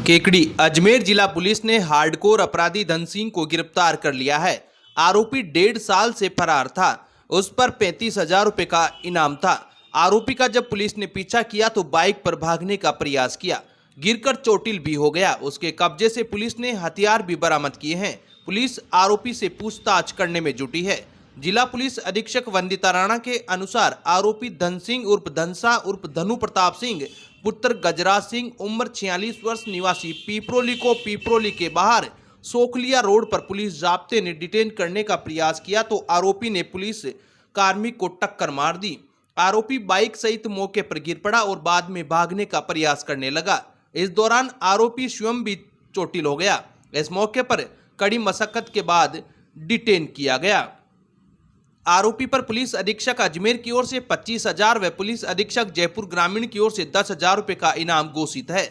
केकड़ी अजमेर जिला पुलिस ने हार्डकोर अपराधी धन सिंह को गिरफ्तार कर लिया है। आरोपी 1.5 साल से फरार था। उस पर 35,000 रुपए का इनाम था। आरोपी का जब पुलिस ने पीछा किया तो बाइक पर भागने का प्रयास किया, गिरकर चोटिल भी हो गया। उसके कब्जे से पुलिस ने हथियार भी बरामद किए हैं। पुलिस आरोपी से पूछताछ करने में जुटी है। जिला पुलिस अधीक्षक वंदिता राणा के अनुसार आरोपी धन सिंह उर्फ धनसा उर्फ धनु प्रताप सिंह पुत्र गजराज सिंह उम्र 46 वर्ष निवासी पीपरोली को पीपरोली के बाहर सोखलिया रोड पर पुलिस जाब्ते ने डिटेन करने का प्रयास किया तो आरोपी ने पुलिस कार्मिक को टक्कर मार दी। आरोपी बाइक सहित मौके पर गिर पड़ा और बाद में भागने का प्रयास करने लगा। इस दौरान आरोपी स्वयं भी चोटिल हो गया। इस मौके पर कड़ी मशक्कत के बाद डिटेन किया गया। आरोपी पर पुलिस अधीक्षक अजमेर की ओर से 25,000 व पुलिस अधीक्षक जयपुर ग्रामीण की ओर से 10,000 रुपए का इनाम घोषित है।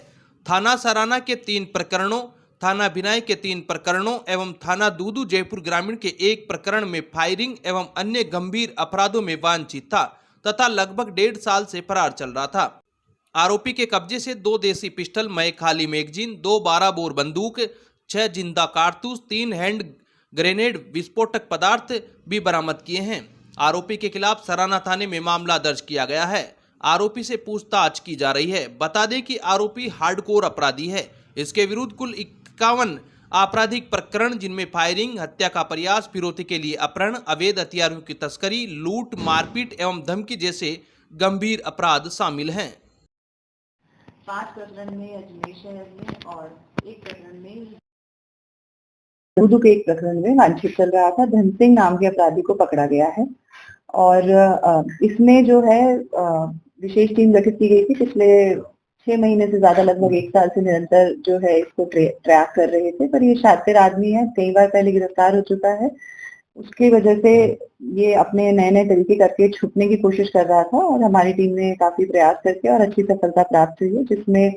थाना सराना के 3 प्रकरणों, थाना भिनाई के 3 प्रकरणों एवं थाना दूदू जयपुर ग्रामीण के 1 प्रकरण में फायरिंग एवं अन्य गंभीर अपराधों में वांछित था तथा लगभग 1.5 साल से फरार चल रहा था। आरोपी के कब्जे से 2 देसी पिस्टल, मय खाली मैगजीन, 2 12 बोर बंदूक, 6 जिंदा कारतूस, 3 हैंड ग्रेनेड विस्फोटक पदार्थ भी बरामद किए हैं। आरोपी के खिलाफ सराना थाने में मामला दर्ज किया गया है। आरोपी से पूछताछ की जा रही है। बता दें कि आरोपी हार्डकोर अपराधी है। इसके विरुद्ध कुल 51 आपराधिक प्रकरण जिनमें फायरिंग, हत्या का प्रयास, फिरौती के लिए अपहरण, अवैध हथियारों की तस्करी, लूट, मारपीट एवं धमकी जैसे गंभीर अपराध शामिल हैं। 5 प्रकरण में अजमेर शहर में और 1 प्रकरण में दूदू के 1 प्रकरण में वांछित चल रहा था। धन सिंह नाम के अपराधी को पकड़ा गया है और इसमें जो है विशेष टीम गठित की गई थी। पिछले 6 महीने से ज्यादा, लगभग 1 साल से निरंतर जो है इसको ट्रैक कर रहे थे। पर ये शातिर आदमी है, कई बार पहले गिरफ्तार हो चुका है। उसकी वजह से ये अपने नए नए तरीके करके छुपने की कोशिश कर रहा था और हमारी टीम ने काफी प्रयास करके और अच्छी सफलता प्राप्त हुई है, जिसमें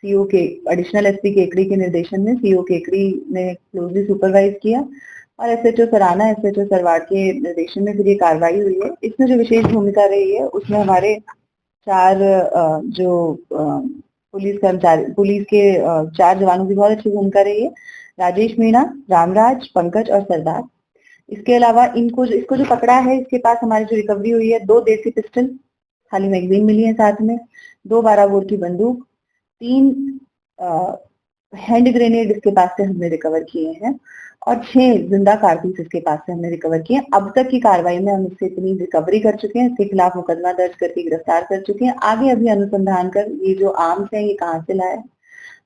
सीओ के एडिशनल एसपी केकड़ी के निर्देशन में सीओ केकड़ी ने क्लोजली सुपरवाइज किया और एसएचओ सराना, एसएचओ सरवाड़ के निर्देशन में फिर ये कार्रवाई हुई है। इसमें जो विशेष भूमिका रही है उसमें हमारे 4 जो पुलिस कर्मचारी, पुलिस के 4 जवानों की बहुत अच्छी भूमिका रही है। राजेश मीणा, रामराज, पंकज और सरदार। इसके अलावा इसको जो पकड़ा है, इसके पास हमारी जो रिकवरी हुई है, 2 देसी पिस्टल, खाली मैगजीन मिली है साथ में, 2 12 बोर की बंदूक, 3 हैंड ग्रेनेड इसके पास से हमने रिकवर किए हैं और 6 जिंदा कारतूस इसके पास से हमने रिकवर किए हैं। अब तक की कार्रवाई में हम इससे इतनी रिकवरी कर चुके हैं, इसके खिलाफ मुकदमा दर्ज करके गिरफ्तार कर चुके हैं। आगे अभी अनुसंधान कर ये जो आर्म्स है ये कहाँ से लाया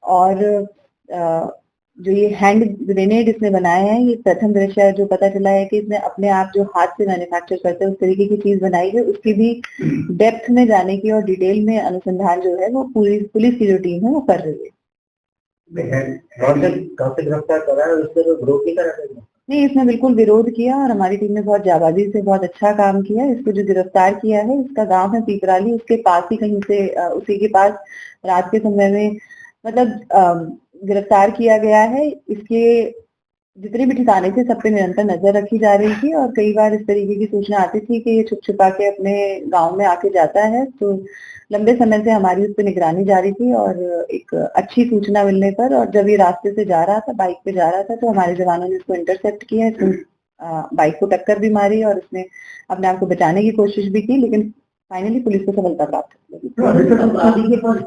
और जो ये हैंड ग्रेनेड इसने बनाए हैं, ये प्रथम दृश्य जो पता चला है कि इसने अपने आप जो हाथ से मैन्युफैक्चर करते हैं उस तरीके की चीज बनाई है। उसकी भी डेप्थ में जाने की और डिटेल में अनुसंधान जो है वो पुलिस की जो टीम है वो कर रही है। गिरफ्तार करा है, उससे तो विरोध नहीं करा? नहीं, इसने बिल्कुल विरोध किया और हमारी टीम ने बहुत जाबाजी से बहुत अच्छा काम किया। इसको जो गिरफ्तार किया है इसका गांव है पीपराली, उसके पास ही कहीं से उसी के पास रात के समय में मतलब गिरफ्तार किया गया है। इसके जितने भी ठिकाने थे सब पे निरंतर नजर रखी जा रही थी और कई बार इस तरीके की सूचना आती थी कि ये छुप छुपा के अपने गांव में आके जाता है, तो लंबे समय से हमारी उस पर निगरानी जारी थी और एक अच्छी सूचना मिलने पर और जब ये रास्ते से जा रहा था, बाइक पे जा रहा था, तो हमारे जवानों ने इसको इंटरसेप्ट किया। इसने बाइक को टक्कर भी मारी और इसने अपने आप को बचाने की कोशिश भी की, लेकिन फाइनली पुलिस को सफलता प्राप्त हुई।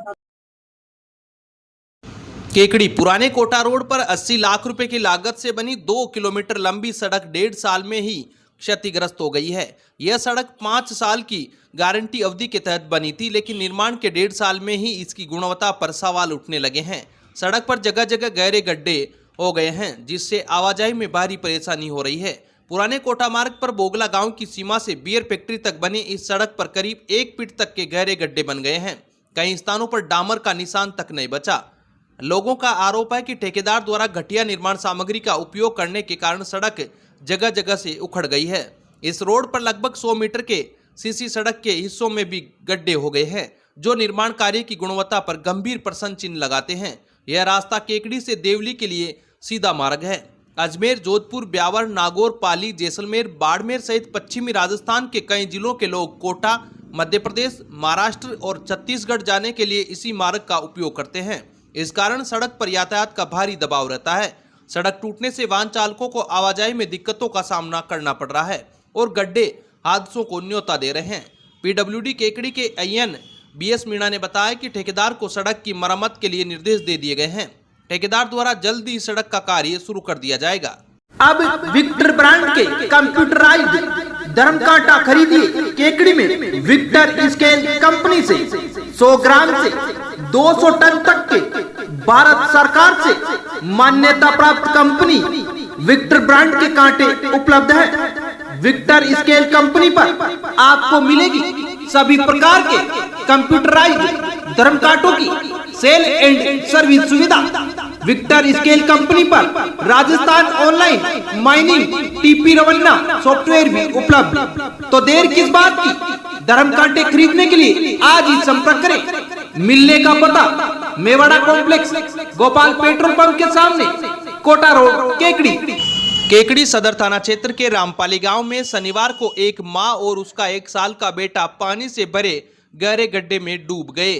केकड़ी पुराने कोटा रोड पर 80 लाख रुपए की लागत से बनी 2 किलोमीटर लंबी सड़क 1.5 साल में ही क्षतिग्रस्त हो गई है। यह सड़क 5 साल की गारंटी अवधि के तहत बनी थी, लेकिन निर्माण के 1.5 साल में ही इसकी गुणवत्ता पर सवाल उठने लगे हैं। सड़क पर जगह जगह गहरे गड्ढे हो गए हैं, जिससे आवाजाही में भारी परेशानी हो रही है। पुराने कोटा मार्ग पर बोगला गाँव की सीमा से बियर फैक्ट्री तक बनी इस सड़क पर करीब 1 फीट तक के गहरे गड्ढे बन गए हैं। कई स्थानों पर डामर का निशान तक नहीं बचा। लोगों का आरोप है कि ठेकेदार द्वारा घटिया निर्माण सामग्री का उपयोग करने के कारण सड़क जगह जगह से उखड़ गई है। इस रोड पर लगभग 100 मीटर के सीसी सड़क के हिस्सों में भी गड्ढे हो गए हैं, जो निर्माण कार्य की गुणवत्ता पर गंभीर प्रश्न चिन्ह लगाते हैं। यह रास्ता केकड़ी से देवली के लिए सीधा मार्ग है। अजमेर, जोधपुर, ब्यावर, नागौर, पाली, जैसलमेर, बाड़मेर सहित पश्चिमी राजस्थान के कई जिलों के लोग कोटा, मध्य प्रदेश, महाराष्ट्र और छत्तीसगढ़ जाने के लिए इसी मार्ग का उपयोग करते हैं। इस कारण सड़क पर यातायात का भारी दबाव रहता है। सड़क टूटने से वाहन चालकों को आवाजाही में दिक्कतों का सामना करना पड़ रहा है और गड्ढे हादसों को न्योता दे रहे हैं। पीडब्ल्यूडी केकड़ी के AN BS मीणा ने बताया कि ठेकेदार को सड़क की मरम्मत के लिए निर्देश दे दिए गए हैं। ठेकेदार द्वारा जल्द ही सड़क का कार्य शुरू कर दिया जाएगा। अब विक्टर ब्रांड के कंप्यूटराइज्ड धर्म कांटा खरीदिए केकड़ी में। विक्टर स्केल कंपनी से 100 ग्राम से 200 टन तक के भारत सरकार से मान्यता प्राप्त कंपनी विक्टर ब्रांड के कांटे उपलब्ध है। विक्टर स्केल कंपनी पर आपको मिलेगी सभी प्रकार के कंप्यूटराइज्ड धर्म कांटों की सेल एंड सर्विस सुविधा। विक्टर स्केल कंपनी पर Rajasthan online mining TP Revanna software भी उपलब्ध। तो देर किस बात की, धर्म कांटे खरीदने के लिए आज ही संपर्क करें। मिलने का पता Mewada complex, Gopal petrol pump के सामने, कोटा रोड, केकड़ी। केकड़ी सदर थाना क्षेत्र के रामपाली गांव में शनिवार को एक मां और उसका 1 साल का बेटा पानी से भरे गहरे गड्ढे में डूब गए।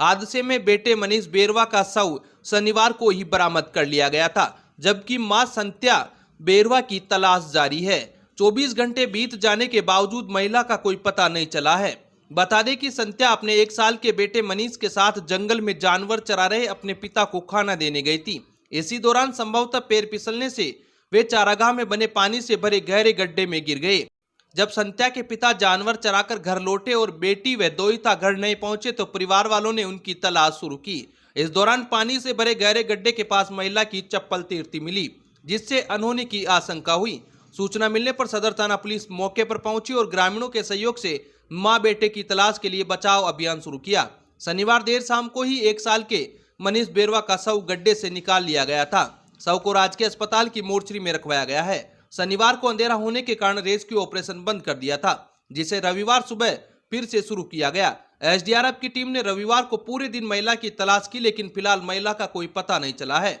हादसे में बेटे मनीष बेरवा का शव शनिवार को ही बरामद कर लिया गया था, जबकि मां संत्या बेरवा की तलाश जारी है। 24 घंटे बीत जाने के बावजूद महिला का कोई पता नहीं चला है। बता दें कि संत्या अपने 1 साल के बेटे मनीष के साथ जंगल में जानवर चरा रहे अपने पिता को खाना देने गई थी। इसी दौरान संभवतः पैर फिसलने से वे चारागाह में बने पानी से भरे गहरे गड्ढे में गिर गए। जब संत्या के पिता जानवर चराकर घर लौटे और बेटी व दोहिता घर नहीं पहुंचे तो परिवार वालों ने उनकी तलाश शुरू की। इस दौरान पानी से भरे गहरे गड्ढे के पास महिला की चप्पल तैरती मिली, जिससे अनहोनी की आशंका हुई। सूचना मिलने पर सदर थाना पुलिस मौके पर पहुंची और ग्रामीणों के सहयोग से मां बेटे की तलाश के लिए बचाव अभियान शुरू किया। शनिवार देर शाम को ही 1 साल के मनीष बेरवा का शव गड्ढे से निकाल लिया गया था। शव को राजकीय अस्पताल की मोर्चरी में रखवाया गया है। शनिवार को अंधेरा होने के कारण रेस्क्यू ऑपरेशन बंद कर दिया था, जिसे रविवार सुबह फिर से शुरू किया गया। SDRF की टीम ने रविवार को पूरे दिन महिला की तलाश की, लेकिन फिलहाल महिला का कोई पता नहीं चला है।